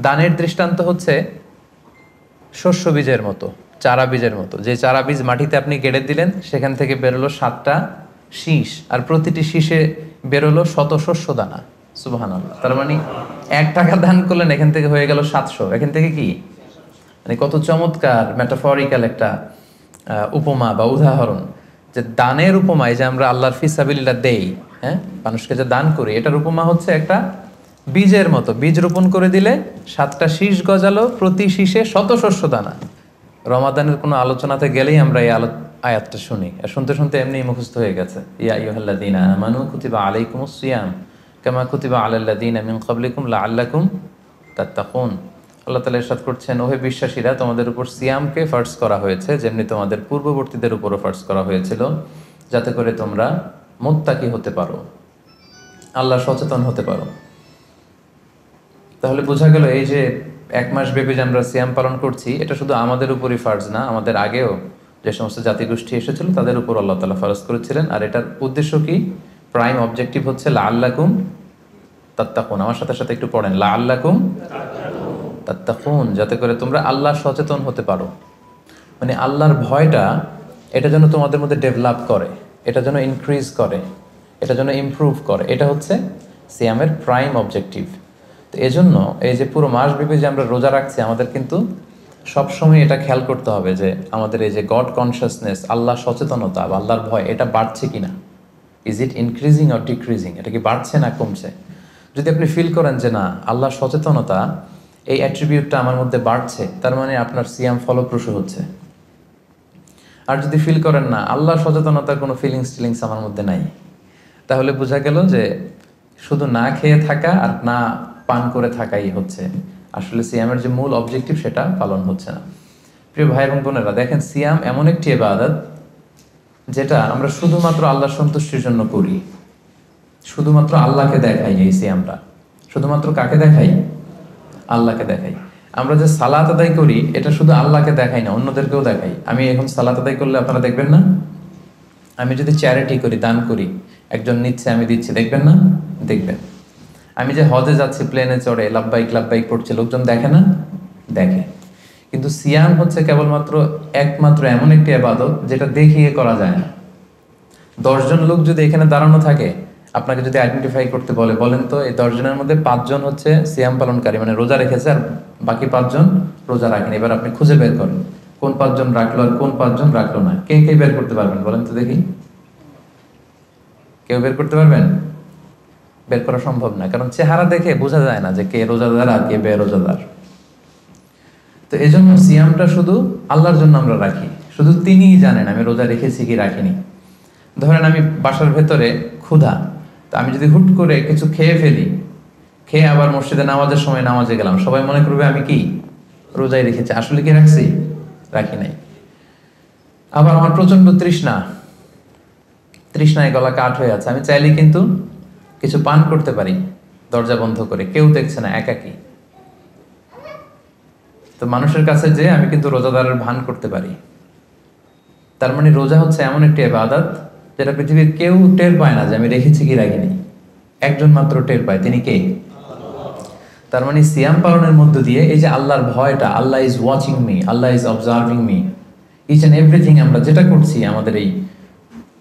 দানের দৃষ্টান্ত হচ্ছে শস্য বীজের মতো, চারা বীজের মতো। যে চারা বীজ মাটিতে আপনি গেড়ে দিলেন, সেখান থেকে বেরোলো 7টা শীষ, আর প্রতিটি শীষে বেরোলো 100 শস্য দানা। সুবহানাল্লাহ। তার মানে 1 টাকা দান করলেন, এখান থেকে হয়ে গেল 700। এখান থেকে কি মানে কত চমৎকার মেটাফরিক্যাল একটা উপমা বা উদাহরণ, যে দানের উপমায় যে আমরা আল্লাহর ফিসাবিলিল্লাহ দেই, হ্যাঁ, মানুষকে যে দান করি, এটার উপমা হচ্ছে একটা বীজের মতো। বীজ রোপণ করে দিলে 7টা শীষ গজালো, প্রতি শীষে 100 শস্য দানা। রমাদানের কোনো আলোচনাতে গেলেই আমরা এই আয়াতটা শুনি, আর শুনতে শুনতে এমনি মুখস্থ হয়ে গেছে। ইয়া আইয়ুহাল্লাযীনা আমানু কুতিবা আলাইকুমুস সিয়াম কামা কুতিবা আলাল্লাযীনা মিন ক্বাবলিকুম লাআল্লাকুম তাত্তাকুন। আল্লাহ তাআলা ইরশাদ করছেন, ওহে বিশ্বাসীরা, তোমাদের উপর সিয়ামকে ফার্জ করা হয়েছে যেমনি তোমাদের পূর্ববর্তীদের উপরও ফার্জ করা হয়েছিল, যাতে করে তোমরা মুত্তাকি হতে পারো, আল্লাহ সচেতন হতে পারো। তাহলে বোঝা গেল এই যে 1 মাস ব্যাপী যে আমরা সিয়াম পালন করছি, এটা শুধু আমাদের উপরই ফার্জ না, আমাদের আগেও যে সমস্ত জাতিগোষ্ঠী এসেছিল তাদের উপর আল্লাহ তাআলা ফারজ করেছিলেন। আর এটার উদ্দেশ্য কি? প্রাইম অবজেক্টিভ হচ্ছে লাআল্লাকুম তাত্তাকুন। আমার সাথে সাথে একটু পড়েন, লাআল্লাকুম তাত্তাকুন, যাতে করে তোমরা আল্লাহ সচেতন হতে পারো। মানে আল্লাহর ভয়টা, এটা যেন তোমাদের মধ্যে ডেভেলপ করে, এটা যেন ইনক্রিজ করে, এটা যেন ইমপ্রুভ করে। এটা হচ্ছে সিয়ামের প্রাইম অবজেক্টিভ। তো এজন্য এই যে পুরো মাসব্যাপী যে আমরা রোজা রাখছি, আমাদের কিন্তু সবসময় এটা খেয়াল করতে হবে যে আমাদের এই যে গড কনসিয়াসনেস, আল্লাহ সচেতনতা বা আল্লাহর ভয়, এটা বাড়ছে কিনা। Is it increasing or decreasing? এটা কি বাড়ছে না কমছে? যদি আপনি ফিল করেন যে না, আল্লাহ সচেতনতা এই অ্যাট্রিবিউটটা আমার মধ্যে বাড়ছে, তার মানে আপনার সিয়াম ফলপ্রসূ হচ্ছে। আর যদি ফিল করেন না, আল্লাহ সচেতনতার কোনো ফিলিংস আমার মধ্যে নাই, তাহলে বোঝা গেল যে শুধু না খেয়ে থাকা আর না পান করে থাকাই হচ্ছে, আসলে সিয়ামের যে মূল অবজেক্টিভ সেটা পালন হচ্ছে না। প্রিয় ভাই এবং বোনেরা, দেখেন, সিয়াম এমন একটি ইবাদত যেটা আমরা শুধুমাত্র আল্লাহর সন্তুষ্টির জন্য করি, শুধুমাত্র আল্লাহকে দেখাই। এই সিয়ামটা শুধুমাত্র কাকে দেখাই? আল্লাহকে দেখাই। আমরা যে সালাত আদায় করি, এটা শুধু আল্লাহকে দেখাই না, অন্যদেরকেও দেখাই। আমি এখন সালাত আদায় করলে আপনারা দেখবেন না? আমি যদি চ্যারিটি করি, দান করি, একজন নিচ্ছে, আমি দিচ্ছি, দেখবেন না? দেখবেন। আমি যে হজে যাচ্ছি, প্লেনে চড়ে লাব্বাইক লাব্বাইক পড়ছে, লোকজন দেখে না? দেখে। কিন্তু সিয়াম হচ্ছে কেবলমাত্র একমাত্র এমন একটি ইবাদত যেটা দেখিয়ে করা যায় না। 10 জন লোক যদি এখানে দাঁড়ানো থাকে, আপনাকে যদি আইডেন্টিফাই করতে বলে, বলেন তো এই 10 জনের মধ্যে 5 জন হচ্ছে সিয়াম পালনকারী, মানে রোজা রেখেছে, আর বাকি 5 জন রোজা রাখেন। এবার আপনি খুঁজে বের করেন কোন 5 জন রাখলো আর কোন 5 জন রাখলো না। কে কে বের করতে পারবেন বলেন তো দেখি? কেউ বের করতে পারবেন? বের করা সম্ভব না, কারণ চেহারা দেখে বোঝা যায় না যে কে রোজাদার আর কে বেরোজাদার। তো এই জন্য সিয়ামটা শুধু আল্লাহর জন্য আমরা রাখি, শুধু তিনিই জানেন আমি রোজা রেখেছি কি রাখিনি। ধরেন আমি বাসার ভেতরে ক্ষুধা, তো আমি যদি হুট করে কিছু খেয়ে ফেলি, খেয়ে আবার মসজিদে নামাজের সময় নামাজে গেলাম, সবাই মনে করবে আমি কি রোজাই রেখেছি, আসলে কি রাখছি? রাখি নাই। আবার আমার প্রচন্ড তৃষ্ণায় গলা কাঠ হয়ে আছে, আমি চাইলে কিন্তু কিছু পান করতে পারি দরজা বন্ধ করে, কেউ দেখছে না, একাকী। তো মানুষের কাছে যে আমি কিন্তু রোজাদারের ভান করতে পারি। তার মানে রোজা হচ্ছে এমন একটি ইবাদত যেটা পৃথিবীর কেউ টের পায় না যে আমি রেখেছি কি রাখিনি। একজন মাত্র টের পায়, তিনি কে? তার মানে সিয়াম পালনের মধ্য দিয়ে এই যে আল্লাহর ভয়টা, Allah is watching me, Allah is observing me, each and everything আমরা যেটা করছি আমাদের এই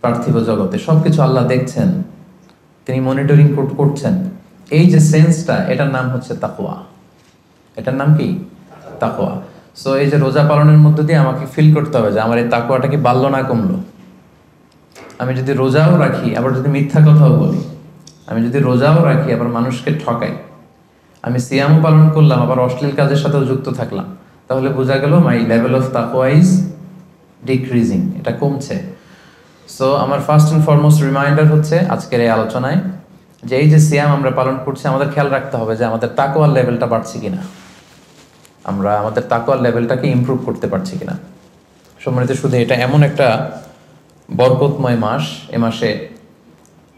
পার্থিব জগতে, সবকিছু আল্লাহ দেখছেন, তিনি মনিটরিং করছেন। এই যে সেন্সটা, এটার নাম হচ্ছে তাকওয়া। এটার নাম কি? তাকওয়া। সো এই যে রোজা পালনের মধ্য দিয়ে আমাকে ফিল করতে হবে যে আমার এই তাকওয়াটা কি বাড়লো না কমলো। আমি যদি রোজাও রাখি, আবার যদি মিথ্যা কথাও বলি, আমি যদি রোজাও রাখি আবার মানুষকে ঠকাই, আমি সিয়ামও পালন করলাম আবার অশ্লীল কাজের সাথেও যুক্ত থাকলাম, তাহলে বোঝা গেল মাই লেভেল অফ তাকওয়া ইজ ডিক্রিজিং, এটা কমছে। সো আমার ফার্স্ট অ্যান্ড ফরমোস্ট রিমাইন্ডার হচ্ছে আজকের এই আলোচনায় যে এই যে সিয়াম আমরা পালন করছি, আমাদের খেয়াল রাখতে হবে যে আমাদের তাকওয়ার লেভেলটা বাড়ছে কিনা, আমরা আমাদের তাকওয়ার লেভেলটাকে ইমপ্রুভ করতে পারছি কিনা। সম্মানিত শুধু এটা এমন একটা বরকতময় মাস, এ মাসে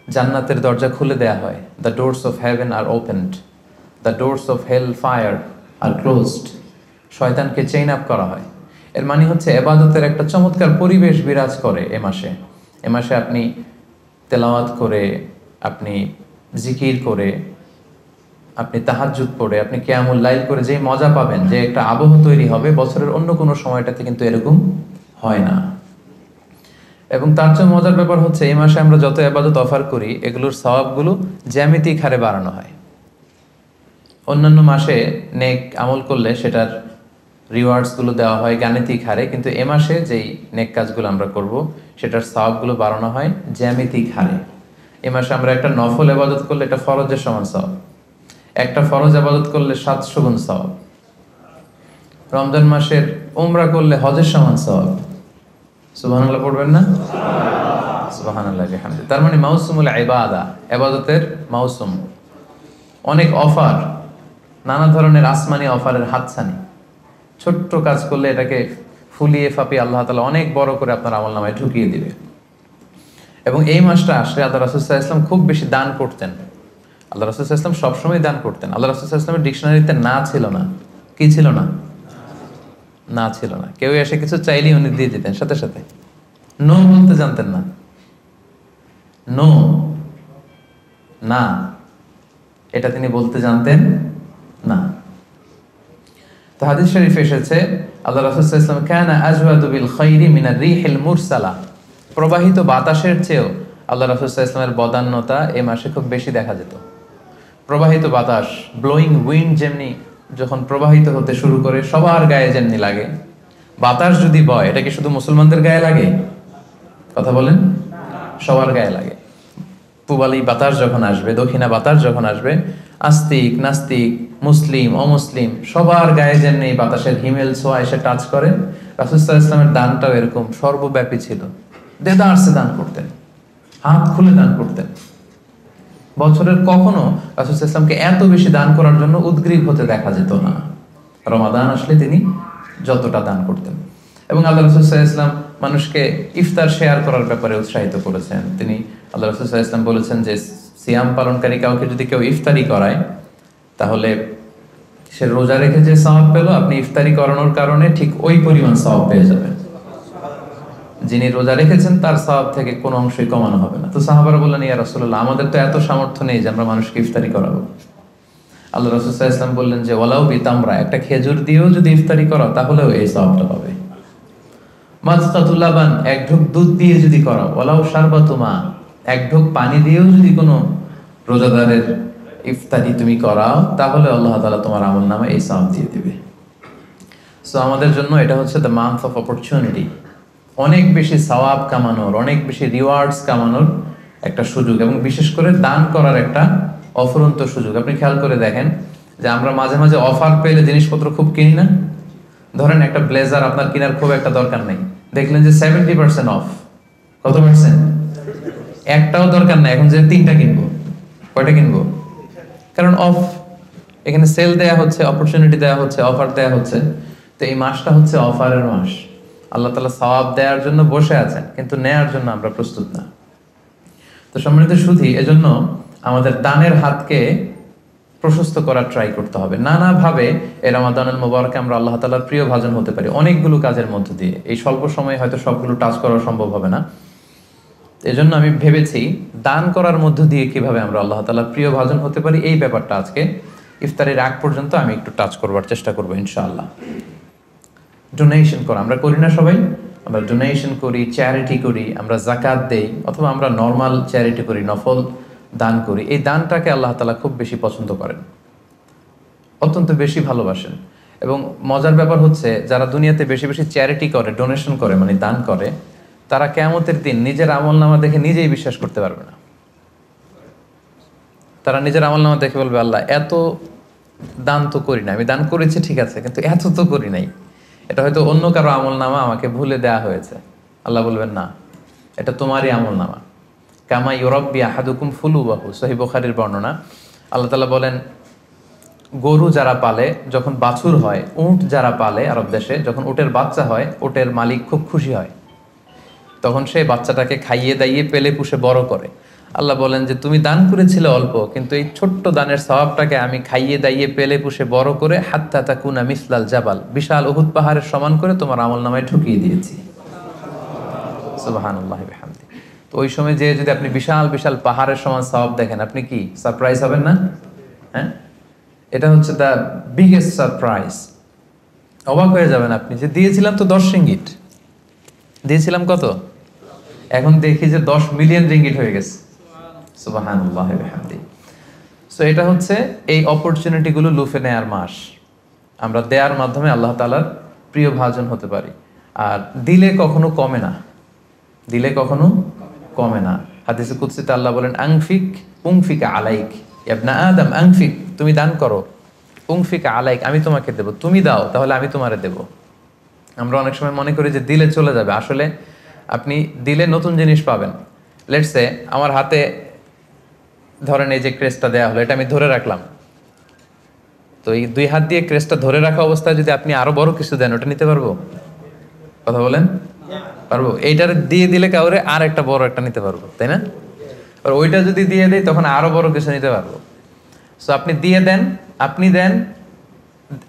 জান্নাতের দরজা খুলে দেয়া হয়। The doors of heaven are opened, the doors of hell fire are closed. শয়তানকে চেইন আপ করা হয়। এর মানে হচ্ছে ইবাদতের একটা চমৎকার পরিবেশ বিরাজ করে এ মাসে। এ মাসে আপনি তেলাওয়াত করে, আপনি জিকির করে, আপনি তাহাজ্জুদ পড়ে, আপনি কিয়ামুল লাইল করে যে মজা পাবেন, যে একটা আবহ তৈরি হবে, বছরের অন্য কোনো সময়টাতে কিন্তু এরকম হয় না। এবং তার চেয়ে মজার ব্যাপার হচ্ছে এই মাসে আমরা যত ইবাদত অফার করি এগুলোর সওয়াবগুলো জ্যামিতিক হারে বাড়ানো হয়। অন্যান্য মাসে নেক আমল করলে সেটার রিওয়ার্ডসগুলো দেওয়া হয় গাণিতিক হারে, কিন্তু এ মাসে যেই নেক কাজগুলো আমরা করব সেটার সওয়াবগুলো বাড়ানো হয় জ্যামিতিক হারে। এ মাসে আমরা একটা নফল ইবাদত করলে এটা ফরজের সমান সওয়াব, একটা ফরজ ইবাদত করলে 700 গুণ সওয়াব, রমজান মাসের উমরা করলে হজের সমান সওয়াব। সুবহানাল্লাহ পড়বেন না? সুবহানাল্লাহ বিহামদিহি। তার মানে মাউসুমুল ইবাদা, ইবাদতের মাউসুম, অনেক অফার, নানা ধরনের আসমানি অফারের হাতছানি। ছোট্ট কাজ করলে এটাকে ফুলিয়ে ফাপিয়ে আল্লাহ তাআলা অনেক বড় করে আপনার আমলনামায় ঢুকিয়ে দিবে। এবং এই মাসটা আসলে আল্লাহ রাসূল সাল্লাল্লাহু আলাইহি ওয়াসাল্লাম খুব বেশি দান করতেন। আল্লাহ রাসূল সাল্লাল্লাহু আলাইহি ওয়াসাল্লাম সবসময় দান করতেন। আল্লাহ রাসূল সাল্লাল্লাহু আলাইহি ওয়াসাল্লামের ডিকশনারিতে না ছিল না, কি ছিল না? না ছিল না। কেউ এসে কিছু চাইলেই উনি দিয়ে দিতেন সাথে সাথে। নো বলতে জানতেন না, নো, না, এটা তিনি বলতে জানতেন না। তো হাদিস শরীফে এসেছে আল্লাহ রাসূল সাল্লাল্লাহু আলাইহি ওয়াসাল্লাম কানা আজওয়াদু বিল খাইরি মিনার রিহিল মুরসালা, প্রবাহিত বাতাসের চেয়েও আল্লাহ রাসূল সাল্লাল্লাহু আলাইহি ওয়াসাল্লামের বদান্যতা এই মাসে খুব বেশি দেখা যেত। প্রবাহিত বাতাস, ব্লোয়িং উইন্ড যেমনি যখন প্রবাহিত হতে শুরু করে সবার গায়ে যেমনি লাগে, বাতাস যদি বয় এটা কি শুধু মুসলমানদের গায়ে লাগে? কথা বলেন, সবার গায়ে লাগে। পূবালী বাতাস যখন আসবে, দক্ষিণা বাতাস যখন আসবে, আস্তিক নাস্তিক, মুসলিম অমুসলিম সবার গায়ে যেমনি বাতাসের হিমেল ছোঁয়া এসে টাচ করে, রাসূল সাল্লাল্লাহু আলাইহি ওয়াসাল্লামের দানটাও এরকম সর্বব্যাপী ছিল। দেদারসে দান করতেন, হাত খুলে দান করতেন। বছরের কখনো রাসূল সাল্লাল্লাহু আলাইহি ওয়াসাল্লামকে এত বেশি দান করার জন্য উদগ্রীব হতে দেখা যেত না। রমাদান আসলে তিনি যতটা দান করতেন। এবং আল্লাহ রাসূল সাল্লাল্লাহু আলাইহি ওয়াসাল্লাম মানুষকে ইফতার শেয়ার করার ব্যাপারে উৎসাহিত করেছেন। তিনি আল্লাহ রাসূল সাল্লাল্লাহু আলাইহি ওয়াসাল্লাম বলেছেন যে সিয়াম পালনকারী কাউকে যদি কেউ ইফতারি করায় তাহলে সে রোজা রেখে যে সওয়াব পেল, আপনি ইফতারি করানোর কারণে ঠিক ওই পরিমাণ সওয়াব পেয়ে যাবেন। যিনি রোজা রেখেছেন তার সওয়াব থেকে কোনো অংশই কমানো হবে না। তো সাহাবারা বললেন, ইয়া রাসূলুল্লাহ, আমাদের তো এত সামর্থ্য নেই যে আমরা মানুষকে ইফতারি করাবো। আল্লাহ রাসূল সাল্লাল্লাহু আলাইহি ওয়াসাল্লাম বললেন যে ওয়ালাউ বিতামরা, একটা খেজুর দিয়েও যদি ইফতারি করাও তাহলেও এই সওয়াবটা পাবে। মাসকাতুল লাবান, এক ঢোক দুধ দিয়ে যদি করাও, ওয়ালাউ শারবাতুমা, এক ঢোক পানি দিয়েও যদি কোনো রোজাদারের ইফতারি তুমি করাও তাহলে আল্লাহ তাআলা তোমার আমলনামায় এই সওয়াব দিয়ে দিবে। সো আমাদের জন্য এটা হচ্ছে দ্য মান্থ অফ অপরচুনিটি, অনেক বেশি সওয়াব কামানোর, অনেক বেশি রিওয়ার্ডস কামানোর একটা সুযোগ, এবং বিশেষ করে দান করার একটা অফুরন্ত সুযোগ। আপনি খেয়াল করে দেখেন যে আমরা মাঝে মাঝে অফার পেলে জিনিসপত্র খুব কিনি না। ধরেন একটা ব্লেজার আপনার কেনার খুব একটা দরকার নেই, দেখলেন যে 70% অফ। কত পার্সেন্ট? একটাও দরকার নাই, এখন যে 3টা কিনবো, কয়টা কিনবো? কারণ অফ, এখানে সেল দেয়া হচ্ছে, অপরচুনিটি দেয়া হচ্ছে, অফার দেয়া হচ্ছে। তো এই মাসটা হচ্ছে অফারের মাস। আল্লাহ তাআলা সওয়াব দেওয়ার জন্য বসে আছেন, কিন্তু নেয়ার জন্য আমরা প্রস্তুত না। তো সম্মানিত সুধী, এজন্য আমাদের দানের হাতকে প্রশস্ত করার ট্রাই করতে হবে। নানাভাবে এই রমাদানুল মুবারকে আমরা আল্লাহ তাআলার প্রিয় ভাজন হতে পারি অনেকগুলো কাজের মধ্য দিয়ে। এই স্বল্প সময়ে হয়তো সবগুলো টাচ করা সম্ভব হবে না। এজন্য আমি ভেবেছি দান করার মধ্য দিয়ে কিভাবে আমরা আল্লাহ তাআলার প্রিয় ভাজন হতে পারি, এই ব্যাপারটা আজকে ইফতারের আগ পর্যন্ত আমি একটু টাচ করবার চেষ্টা করবো ইনশাআল্লাহ। ডোনেশন করা আমরা করি না সবাই? আমরা ডোনেশন করি, চ্যারিটি করি, আমরা যাকাত দেই, অথবা আমরা নর্মাল চ্যারিটি করি, নফল দান করি। এই দানটাকে আল্লাহ তাআলা খুব বেশি পছন্দ করেন, অত্যন্ত বেশি ভালোবাসেন। এবং মজার ব্যাপার হচ্ছে যারা দুনিয়াতে বেশি বেশি চ্যারিটি করে, ডোনেশন করে, মানে দান করে, তারা কিয়ামতের দিন নিজের আমলনামা দেখে নিজেই বিশ্বাস করতে পারবে না। তারা নিজের আমলনামা দেখে বলবে, আল্লাহ এত দান তো করি না, আমি দান করেছি ঠিক আছে, কিন্তু এত তো করি নাই, এটা হয়তো অন্য কারো আমলনামা আমাকে ভুলে দেয়া হয়েছে। আল্লাহ বলবেন না, এটা তোমারই আমলনামা। কামা ইউরাব্বি আহাদুকুম ফুলুবাহু, সহিহ বুখারীর বর্ণনা। আল্লাহ তাআলা বলেন, গরু যারা পালে, যখন বাছুর হয়, উট যারা পালে আরব দেশে, যখন উটের বাচ্চা হয়, উটের মালিক খুব খুশি হয়, তখন সেই বাচ্চাটাকে খাইয়ে দাইয়ে পেলে পুষে বড় করে। আল্লাহ বলেন যে তুমি দান করেছিলে অল্প, কিন্তু এই ছোট্ট দানের সওয়াবটাকে আমি খাইয়ে দাইয়ে পেলে পুষে বড় করে হাত্তা তাকুনা মিসলাল জাবাল, বিশাল উহুদ পাহাড়ের সমান করে তোমার আমলনামায় ঢুকিয়ে দিয়েছি। সুবহানাল্লাহি ওয়া বিহামদিহি। তো ওই সময় যে যদি আপনি বিশাল বিশাল পাহাড়ের সমান সওয়াব দেখেন, আপনি কি সারপ্রাইজ হবেন না? হ্যাঁ, এটা হচ্ছে দ্য বিগেস্ট সারপ্রাইজ। অবাক হয়ে যাবেন আপনি যে দিয়েছিলাম তো 10 রিঙ্গিট, দিয়েছিলাম কত, এখন দেখি যে 10 মিলিয়ন রিঙ্গিট হয়ে গেছে। সুবহানাল্লাহ ওয়া বিহামদিহি। সো এটা হচ্ছে এই অপরচুনিটিগুলো লুফে নেয়ার মাস। আমরা দেওয়ার মাধ্যমে আল্লাহ তাআলার প্রিয় ভাজন হতে পারি। আর দিলে কখনো কমে না, দিলে কখনো কমে না। হাদিসে কুদসিতে আল্লাহ বলেন, আনফিক উনফিক আলাইক ইবনা আদম, আনফিক তুমি দান করো, উনফিক আলাইক আমি তোমাকে দেব, তুমি দাও তাহলে আমি তোমারে দেব। আমরা অনেক সময় মনে করি যে দিলে চলে যাবে, আসলে আপনি দিলে নতুন জিনিস পাবেন। লেটস সে আমার হাতে ধরেন এই যে ক্রেস্টটা দেওয়া হলো, এটা আমি ধরে রাখলাম, তো এই 2 হাত দিয়ে ক্রেস্টটা ধরে রাখা অবস্থায় যদি আপনি আরো বড় কিছু দেন, ওটা নিতে পারবো? কথা বলেন, পারবো? এইটার দিয়ে দিলে কাউরে আর একটা বড় একটা নিতে পারবো, তাই না? আর ওইটা যদি দিয়ে দেয় তখন আরো বড় কিছু নিতে পারবো। সো আপনি দিয়ে দেন, আপনি দেন,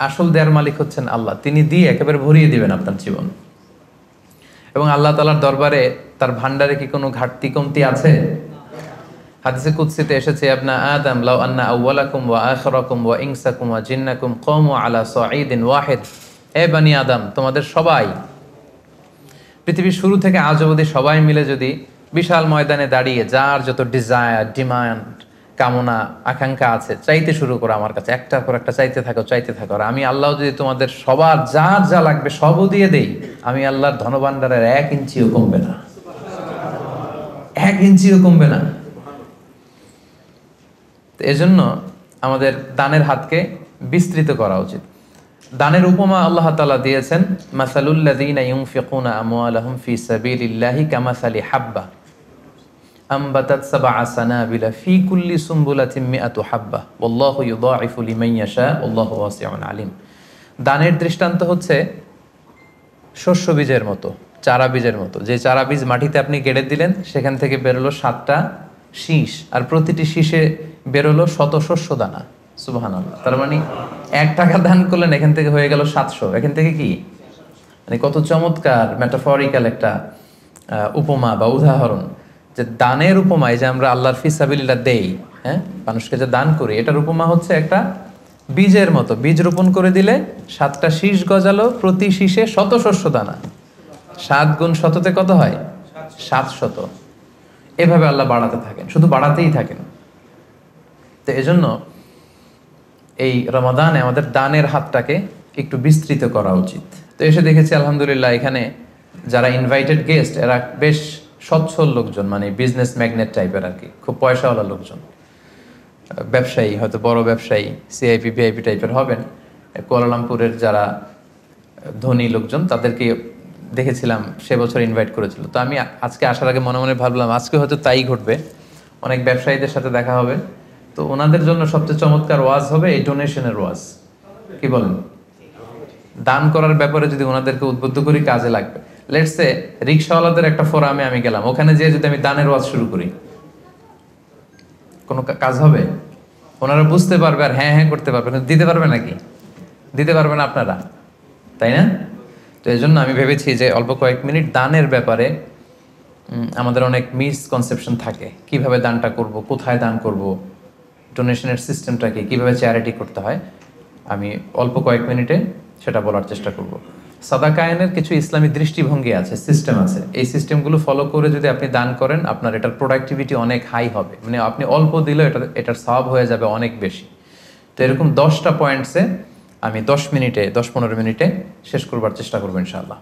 আসল দেয়ার মালিক হচ্ছেন আল্লাহ। তিনি দিয়ে একেবারে ভরিয়ে দিবেন আপনার জীবন। এবং আল্লাহ তাআলার দরবারে তার ভান্ডারে কি কোনো ঘাটতি কমতি আছে? হাদিসে কুদসিতে এসেছে, আবনা আদম লাউ আন্না আউওয়ালাকুম ওয়া আখিরাকুম ওয়া ইনসাকুম ওয়া জিন্নাকুম কামু আলা সাঈদিন ওয়াহিদ। হে বানি আদম, তোমাদের সবাই, পৃথিবীর শুরু থেকে আজ অবধি সবাই মিলে যদি বিশাল ময়দানে দাঁড়িয়ে যার যত ডিজায়ার, ডিমান্ড, কামনা, আকাঙ্ক্ষা আছে চাইতে শুরু করো আমার কাছে, একটার পর একটা চাইতে থাকো, চাইতে থাকো। আর আমি আল্লাহ যদি তোমাদের সবার যার যা লাগবে সবও দিয়ে দেই, আমি আল্লাহর ধনভাণ্ডারের 1 ইঞ্চিও কমবে না, 1 ইঞ্চিও কমবে না। তো এজন্য আমাদের দানের হাতকে বিস্তৃত করা উচিত। দানের উপমা আল্লাহ তাআলা দিয়েছেন, মাসালুল লাযীনা ইউনফিকুনা আমওয়ালাহুম ফি সাবিলিল্লাহি কামাসালি হাব্বা আমবাতাত সাবআ সানাবিলা ফি কুল্লি সুমবুলাতিন মিআতু হাব্বা ওয়াল্লাহু ইউদাঈফু লিমান ইয়াশা ওয়াল্লাহু ওয়াসিউন আলিম। দানের দৃষ্টান্ত হচ্ছে শস্য বীজের মতো, চারা বীজের মতো। যে চারা বীজ মাটিতে আপনি গেড়ে দিলেন, সেখান থেকে বেরোলো 7টা শীষ, আর প্রতিটি শীষে বেরোলো 100 শস্য দানা। সুবহানাল্লাহ। তার মানে 1 টাকা দান করলেন, এখান থেকে হয়ে গেল 700। এখান থেকে কি মানে কত চমৎকার মেটাফরিক্যাল একটা উপমা বা উদাহরণ, যে দানের উপমা। এই যে আমরা আল্লাহর ফিসাবিলিল্লাহ দেই, হ্যাঁ, মানুষকে যে দান করি, এটার উপমা হচ্ছে একটা বীজের মতো। বীজ রোপণ করে দিলে 7টা শীষ গজালো, প্রতি শীষে 100 শস্য দানা। 7 গুণ 100-তে কত হয়? 700। এভাবে আল্লাহ বাড়াতে থাকেন, শুধু বাড়াতেই থাকেন। তো এজন্য এই রমাদানে আমাদের দানের হাতটাকে একটু বিস্তৃত করা উচিত। তো এসে দেখেছি আলহামদুলিল্লাহ, এখানে যারা ইনভাইটেড গেস্ট এরা বেশ সচ্ছল লোকজন, মানে বিজনেস ম্যাগনেট টাইপের আর কি, খুব পয়সাওয়ালা লোকজন, ব্যবসায়ী, হয়তো বড় ব্যবসায়ী, সিআইপি ভিআইপি টাইপের হবেন। কুয়ালালামপুরের যারা ধনী লোকজন তাদেরকে দেখেছিলাম সে বছর ইনভাইট করেছিল। তো আমি আজকে আসার আগে মনে মনে ভাবলাম আজকে হয়তো তাই ঘটবে, অনেক ব্যবসায়ীদের সাথে দেখা হবে। তো ওনাদের জন্য সবচেয়ে চমৎকার ওয়াজ হবে এই ডোনেশনের ওয়াজ। কি বলেন? দান করার ব্যাপারে যদি ওনাদেরকে উদ্বুদ্ধ করি, কাজে লাগবে। লেটস সে রিকশাওয়ালাদের একটা ফোরামে আমি গেলাম, ওখানে যেয়ে যদি আমি দানের ওয়াজ শুরু করি, কোনো কাজ হবে? ওনারা বুঝতে পারবে আর হ্যাঁ হ্যাঁ করতে পারবে, দিতে পারবে নাকি? দিতে পারবে না আপনারা, তাই না? তো এই জন্য আমি ভেবেছি যে অল্প কয়েক মিনিট দানের ব্যাপারে আমাদের অনেক মিসকনসেপশন থাকে। কিভাবে দানটা করব, কোথায় দান করব, ডোনেশনের সিস্টেমটা কি, কীভাবে চ্যারিটি করতে হয়, আমি অল্প কয়েক মিনিটে সেটা বলার চেষ্টা করব। সাদাকায়নের কিছু ইসলামী দৃষ্টিভঙ্গি আছে, সিস্টেম আছে। এই সিস্টেমগুলো ফলো করে যদি আপনি দান করেন, আপনার এটার প্রোডাক্টিভিটি অনেক হাই হবে। মানে আপনি অল্প দিলেও এটার সওয়াব হয়ে যাবে অনেক বেশি। তো এরকম 10টা পয়েন্টসে আমি 10 মিনিটে 10-15 মিনিটে শেষ করবার চেষ্টা করবো ইনশাআল্লাহ।